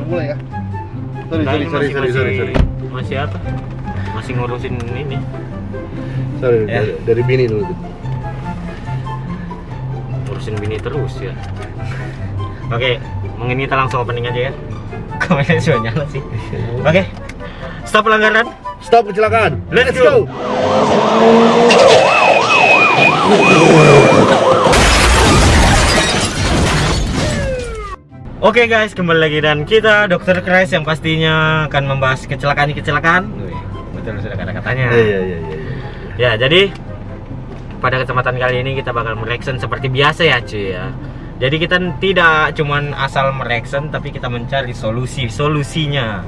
Mulai ya. Sorry. Masih apa? Masih ngurusin ini. Sorry, Ya. dari bini dulu tuh. Ngurusin bini terus ya. Oke, mungkin kita langsung opening aja ya. Komennya sudah nyala sih. Oke. Stop pelanggaran. Stop kecelakaan. Let's go. Oke guys, kembali lagi dan kita Dr. Crash yang pastinya akan membahas kecelakaan. Wih, betul sudah kata-katanya. Iya. Ya, jadi pada kesempatan kali ini kita bakal mereaction seperti biasa ya cuy ya. Jadi kita tidak cuman asal mereaction, tapi kita mencari solusinya.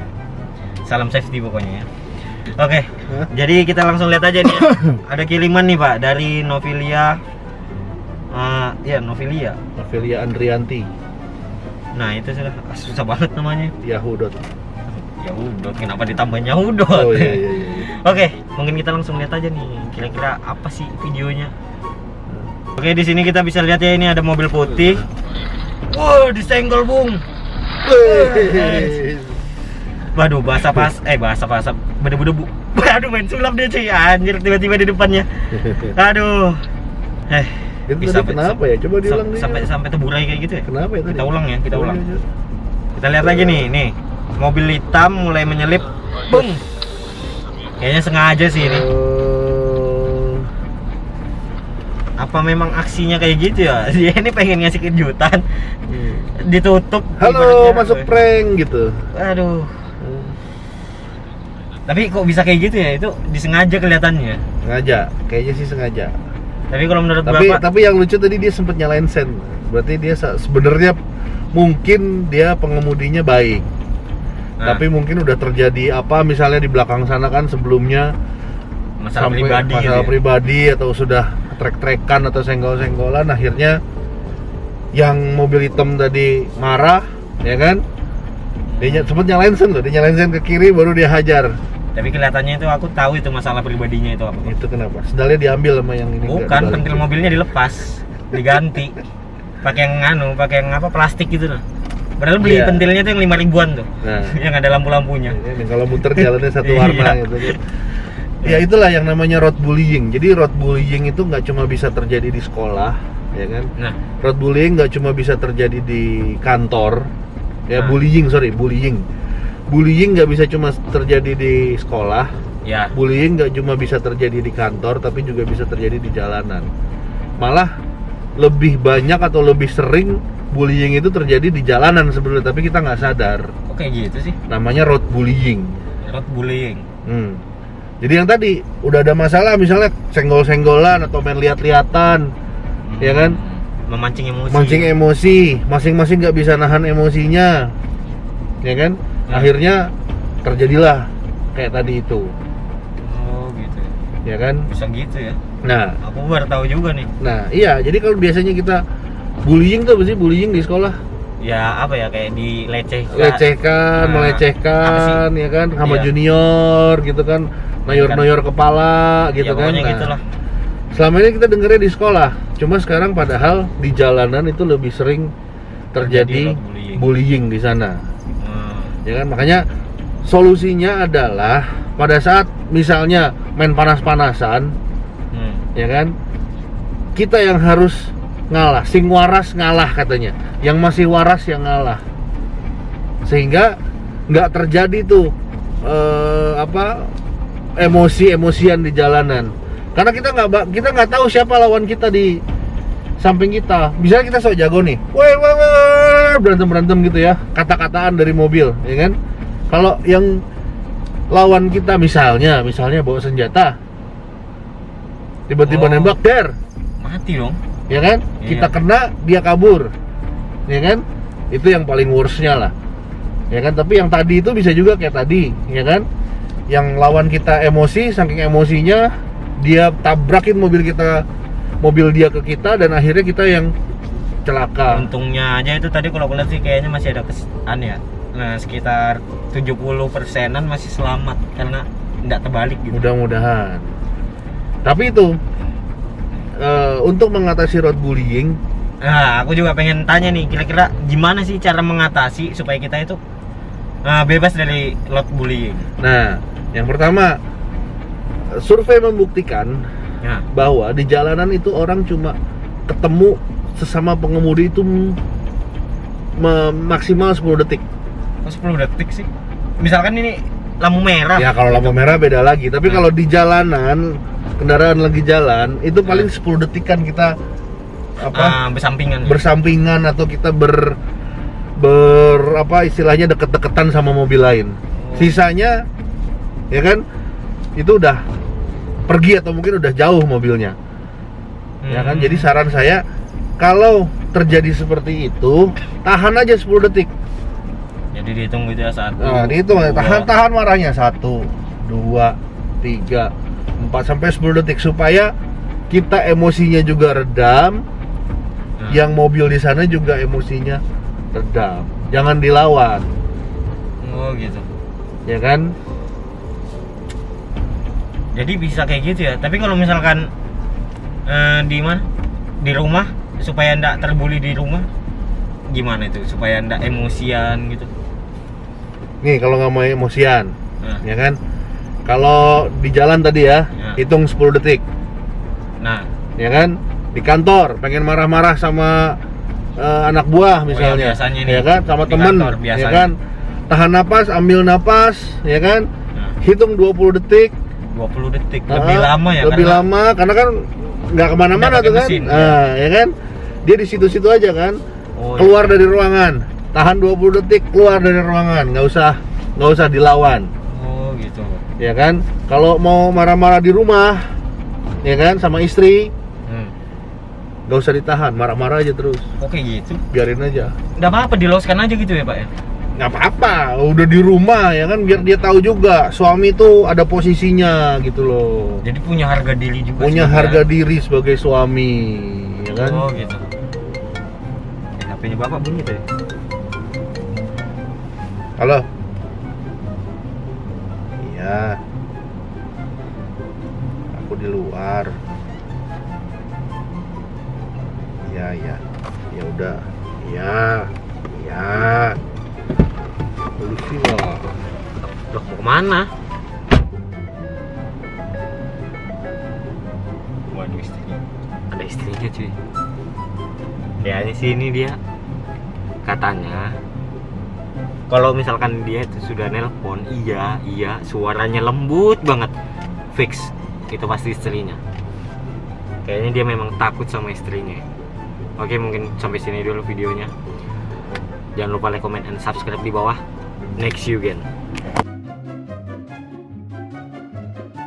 Salam safety pokoknya ya. Oke, jadi kita langsung lihat aja nih ya. Ada kiriman nih Pak dari Novelia. Novelia Andrianti. Nah itu susah banget namanya. Yahoo. Yahudot, kenapa ditambah Yahudot? Oh iya. Oke, mungkin kita langsung lihat aja nih kira-kira apa sih videonya. Oke, di sini kita bisa lihat ya, ini ada mobil putih. Wow, disenggol bung. Waduh, basah berdebu-debu. Waduh, main sulap dia cuy, anjir tiba-tiba di depannya. Aduh. Itu Bisa tadi kenapa ya? Coba diulang nih. Sampai terburai kayak gitu ya. Kenapa ya tadi? Kita ulang ya, kita Oh, ulang. iya. Kita lihat lagi nih. Mobil hitam mulai menyelip. Bung. Kayaknya sengaja sih ini. Apa memang aksinya kayak gitu ya? Dia ini pengen ngasih kejutan. Ditutup. Halo, ibaratnya. masuk prank gitu. Aduh. Tapi kok bisa kayak gitu ya? Itu disengaja kelihatannya. Sengaja, kayaknya sih sengaja. Tapi kalau menurut Bapak, Tapi yang lucu tadi dia sempat nyalain sen. Berarti dia sebenarnya mungkin dia pengemudinya baik. Nah. Tapi mungkin udah terjadi apa misalnya di belakang sana kan sebelumnya masalah sampai pribadi masalah gitu ya? pribadi atau sudah trek-trekan atau senggol-senggolan, akhirnya yang mobil hitam tadi marah, ya kan? Dia sempat nyalain sen loh, dia nyalain sen ke kiri baru dia hajar. Tapi kelihatannya itu aku tahu itu masalah pribadinya itu apa. Itu kenapa? Sedalnya diambil sama yang ini. Bukan, pentil mobilnya dilepas, diganti. Pakai yang plastik gitu loh. Padahal beli Iya. pentilnya tuh yang 5 ribuan tuh. Nah, Yang ada lampu-lampunya. ini kalau muter jalannya satu warna Iya. gitu kan. Ya itulah yang namanya road bullying. Jadi road bullying itu nggak cuma bisa terjadi di sekolah, ya kan? Nah, Road bullying nggak cuma bisa terjadi di kantor. Ya, Nah. bullying. Bullying nggak bisa cuma terjadi di sekolah. ya. Bullying nggak cuma bisa terjadi di kantor, tapi juga bisa terjadi di jalanan. Malah lebih banyak atau lebih sering bullying itu terjadi di jalanan sebenarnya, tapi kita nggak sadar. Kok kayak gitu sih? Namanya road bullying. Road bullying. Jadi yang tadi udah ada masalah, misalnya senggol-senggolan atau main lihat-lihatan, ya kan? Memancing emosi. Mancing emosi, masing-masing nggak bisa nahan emosinya, ya kan? Akhirnya terjadilah kayak tadi itu, Oh, gitu. ya kan? Bisa gitu ya. Nah, Aku baru tahu juga nih. iya. Jadi kalau biasanya kita bullying tuh apa sih? Bullying di sekolah? Ya, apa ya, kayak dilecehkan. Lecehkan, Nah, melecehkan, ya kan? Sama Iya. junior gitu kan, noyor-noyor kepala gitu Ya, kan. pokoknya gitulah. Selama ini kita dengernya di sekolah, cuma sekarang padahal di jalanan itu lebih sering terjadi Terjadi bullying di sana. Hmm. Ya kan, makanya solusinya adalah pada saat misalnya main panas-panasan, ya kan, kita yang harus ngalah, sing waras ngalah katanya, yang masih waras yang ngalah, sehingga nggak terjadi tuh emosi-emosian di jalanan. Karena kita nggak tahu siapa lawan kita di samping kita. Misalnya kita sok jago nih, berantem gitu ya, kata-kataan dari mobil, ya kan? Kalau yang lawan kita misalnya bawa senjata, tiba-tiba nembak, Mati dong. ya kan? Iya. Kita kena, dia kabur, ya kan? Itu yang paling worstnya lah, ya kan? Tapi yang tadi itu bisa juga kayak tadi, ya kan? Yang lawan kita emosi, saking emosinya dia tabrakin mobil dia ke kita, dan akhirnya kita yang celaka. Untungnya aja itu tadi kalau aku lihat sih kayaknya masih ada kesan ya. Nah, sekitar 70%-an masih selamat karena nggak terbalik gitu. Mudah-mudahan. Tapi itu untuk mengatasi road bullying. Nah, aku juga pengen tanya nih, kira-kira gimana sih cara mengatasi supaya kita itu bebas dari road bullying? Nah, yang pertama, survei membuktikan bahwa di jalanan itu orang cuma ketemu sesama pengemudi itu maksimal 10 detik. Oh, 10 detik sih? Misalkan ini lampu merah. Ya kalau lampu merah beda lagi, tapi kalau di jalanan, kendaraan lagi jalan, itu paling 10 detikan kita bersampingan atau kita istilahnya deket-deketan sama mobil lain. Sisanya ya kan itu udah pergi atau mungkin udah jauh mobilnya. Ya kan, jadi saran saya kalau terjadi seperti itu, tahan aja 10 detik. Jadi dihitung gitu ya, 1. Nah, dihitung ya, tahan marahnya 1, 2, 3, 4 sampai 10 detik supaya kita emosinya juga redam. Yang mobil di sana juga emosinya redam. Jangan dilawan. Oh, gitu. Ya kan? Jadi bisa kayak gitu ya. Tapi kalau misalkan di mana? Di rumah supaya ndak terbuli di rumah, gimana itu supaya ndak emosian gitu? Nih kalau nggak mau emosian, ya kan? Kalau di jalan tadi ya, hitung 10 detik. Nah, ya kan? Di kantor pengen marah-marah sama anak buah misalnya, ya kan? Sama temen, ya kan? Tahan napas, ambil napas, ya kan? Hitung 20 detik. 20 detik, lebih lama ya? Lebih lama, karena kan nggak kemana-mana tuh kan? Mesin, ya kan? Dia di situ-situ aja kan? Keluar dari ruangan, tahan 20 detik, keluar dari ruangan, nggak usah dilawan. Oh gitu. Ya kan? Kalau mau marah-marah di rumah, ya kan, sama istri, nggak usah ditahan, marah-marah aja terus. Oke gitu. Biarin aja. Nggak apa-apa, diloskan aja gitu ya Pak ya? Nggak apa-apa, udah di rumah ya kan, biar dia tahu juga suami itu ada posisinya gitu loh. Jadi punya harga diri juga. Punya harga diri sebagai suami, ya kan? Oh gitu. HP-nya Bapak bunyi tadi. Halo. Iya. Aku di luar. Iya. Ya udah. Iya. Polisi lah. Loh, mau kemana? Waduh, istrinya. Ada istrinya cuy. Dia di sini dia. Katanya kalau misalkan dia itu sudah nelpon, iya, suaranya lembut banget. Fix, itu pasti istrinya. Kayaknya dia memang takut sama istrinya. Oke, mungkin sampai sini dulu videonya. Jangan lupa like, comment, and subscribe di bawah. Next you again.